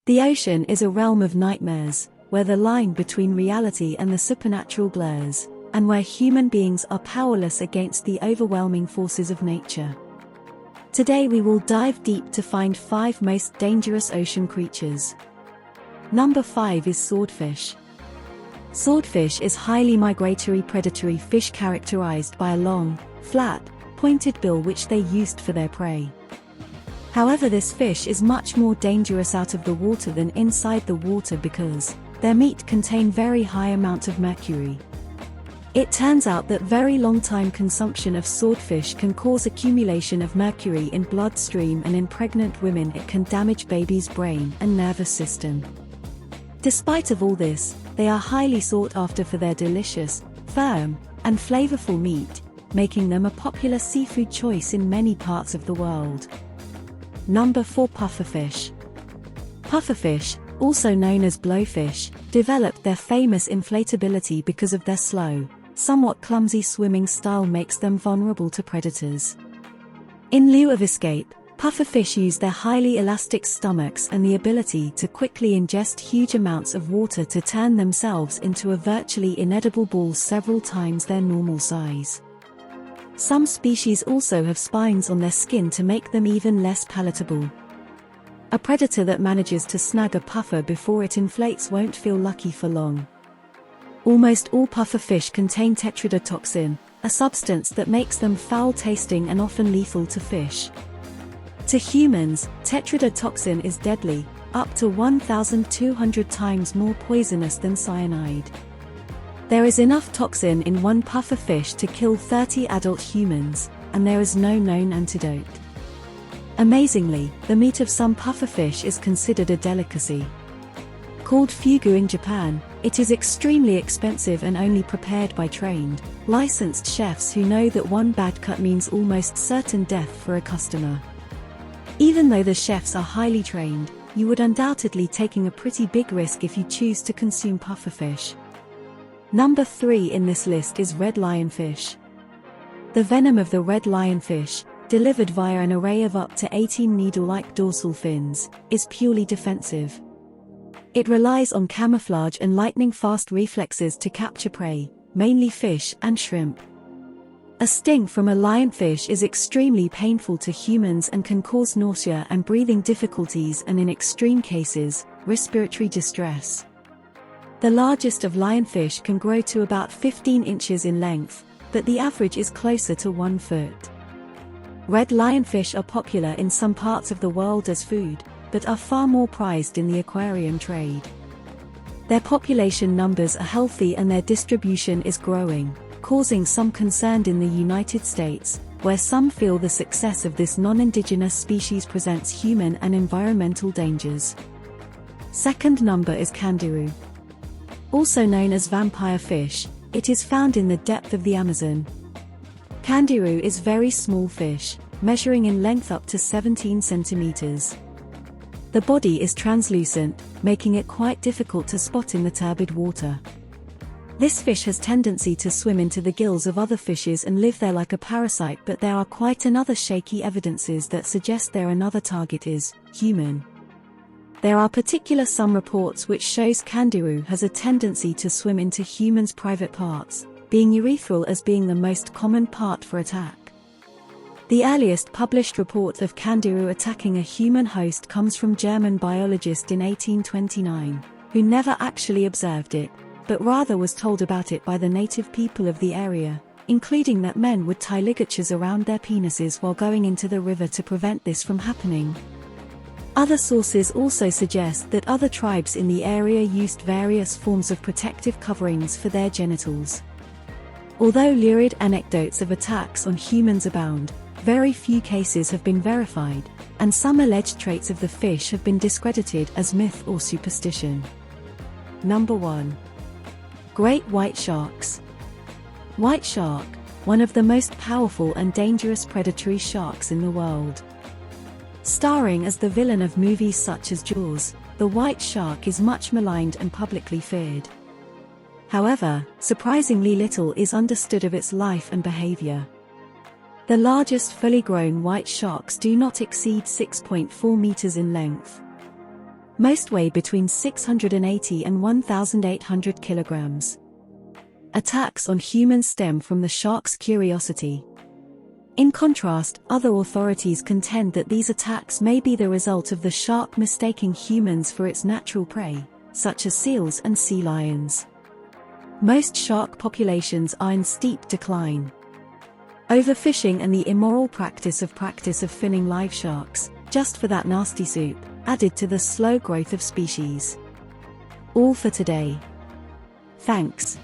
The ocean is a realm of nightmares, where the line between reality and the supernatural blurs, and where human beings are powerless against the overwhelming forces of nature. Today we will dive deep to find 5 most dangerous ocean creatures. Number 5 is swordfish. Swordfish is highly migratory predatory fish characterized by a long, flat, pointed bill which they used for their prey. However, this fish is much more dangerous out of the water than inside the water because their meat contain very high amount of mercury. It turns out that very long time consumption of swordfish can cause accumulation of mercury in bloodstream, and in pregnant women it can damage baby's brain and nervous system. Despite of all this, they are highly sought after for their delicious, firm, and flavorful meat, making them a popular seafood choice in many parts of the world. Number 4, pufferfish. Pufferfish, also known as blowfish, developed their famous inflatability because of their slow, somewhat clumsy swimming style makes them vulnerable to predators. In lieu of escape, pufferfish use their highly elastic stomachs and the ability to quickly ingest huge amounts of water to turn themselves into a virtually inedible ball several times their normal size. Some species also have spines on their skin to make them even less palatable. A predator that manages to snag a puffer before it inflates won't feel lucky for long. Almost all pufferfish contain tetrodotoxin, a substance that makes them foul-tasting and often lethal to fish. To humans, tetrodotoxin is deadly, up to 1,200 times more poisonous than cyanide. There is enough toxin in one pufferfish to kill 30 adult humans, and there is no known antidote. Amazingly, the meat of some pufferfish is considered a delicacy. Called fugu in Japan, it is extremely expensive and only prepared by trained, licensed chefs who know that one bad cut means almost certain death for a customer. Even though the chefs are highly trained, you would undoubtedly taking a pretty big risk if you choose to consume pufferfish. Number 3 in this list is red lionfish. The venom of the red lionfish, delivered via an array of up to 18 needle-like dorsal fins, is purely defensive. It relies on camouflage and lightning-fast reflexes to capture prey, mainly fish and shrimp. A sting from a lionfish is extremely painful to humans and can cause nausea and breathing difficulties, and in extreme cases, respiratory distress. The largest of lionfish can grow to about 15 inches in length, but the average is closer to 1 foot. Red lionfish are popular in some parts of the world as food, but are far more prized in the aquarium trade. Their population numbers are healthy and their distribution is growing, causing some concern in the United States, where some feel the success of this non-indigenous species presents human and environmental dangers. Second number is kangaroo. Also known as vampire fish, it is found in the depth of the Amazon. Kangaroo is very small fish, measuring in length up to 17 centimeters. The body is translucent, making it quite difficult to spot in the turbid water. This fish has tendency to swim into the gills of other fishes and live there like a parasite, but there are quite another shaky evidences that suggest their another target is human. There are particular some reports which shows kangaroo has a tendency to swim into humans' private parts, being urethral as being the most common part for attack. The earliest published report of kangaroo attacking a human host comes from German biologist in 1829, who never actually observed it, but rather was told about it by the native people of the area, including that men would tie ligatures around their penises while going into the river to prevent this from happening. Other sources also suggest that other tribes in the area used various forms of protective coverings for their genitals. Although lurid anecdotes of attacks on humans abound, very few cases have been verified, and some alleged traits of the fish have been discredited as myth or superstition. Number 1. Great white sharks. White shark, one of the most powerful and dangerous predatory sharks in the world. Starring as the villain of movies such as Jaws, the white shark is much maligned and publicly feared. However, surprisingly little is understood of its life and behavior. The largest fully grown white sharks do not exceed 6.4 meters in length. Most weigh between 680 and 1,800 kilograms. Attacks on humans stem from the shark's curiosity. In contrast, other authorities contend that these attacks may be the result of the shark mistaking humans for its natural prey, such as seals and sea lions. Most shark populations are in steep decline. Overfishing and the immoral practice of finning live sharks, just for that nasty soup, added to the slow growth of species. All for today. Thanks.